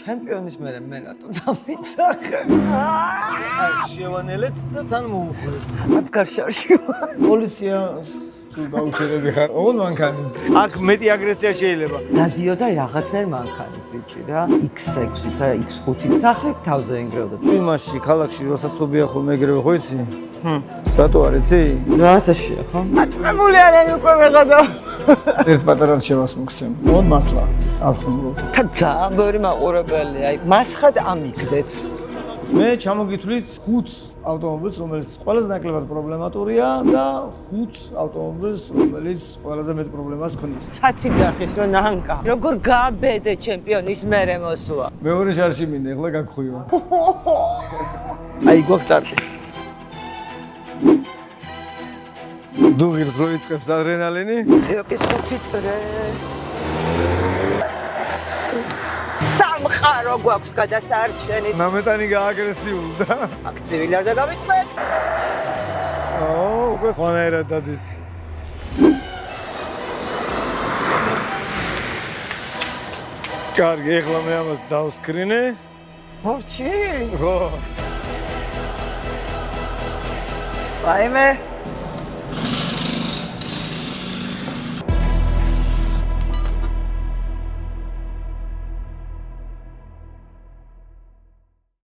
ჩემპიონის მერე მე რატო დამიცახე? შევანელეთ და თან მოუხვდეთ. ადგარშარში. პოლიცია თუ გაუჩერები ხარ, ოღონდ მანქანი. აქ მეტი აგრესია შეიძლება. დადიოდა რაღაცნაირ მანქანი ბიჭი რა. X6 და X5 თახლით თავზე ენგრევდა. წვიმაში ქალაქში როცა ცობია ხოლმე ეგრევე ხო იცი? რატო არ იცი? რასაშია ხო? აწმებული არ არის უკვე მეღადა. ერთ პატარა რჩევას მოგცემ. ოღონდ მართლა არ ხუმრობ. და ძალიან ბევრი მაყურებელი, აი მასხად ამიგდეთ. მე ჩამოგითვლით 5 ავტომობილს, რომელიც ყველაზე ნაკლებად პრობლემატურია და 5 ავტომობილს, რომელიც ყველაზე მეტ პრობლემას ქმნის. ცაცი ძახის რომ ნანკა. როგორ გააბედე ჩემპიონის მერე მოსულა. მეორე შარში მინდა, ეხლა გაგხვივა. აი გვაქვს სტარტი. დუღილს რო იწყებს ადრენალინი? ცოტის 5 წრე. სამყარო გვაქვს გადასარჩენით. ნამეტანი გააგრესიულდა. აქ ცივილი არ დაგავიწყდეთ. უკვე სხვანაირად დადის. კარგი, ეხლა მე ამას დავსკრინე. მორჩი? ხო. ვაიმე.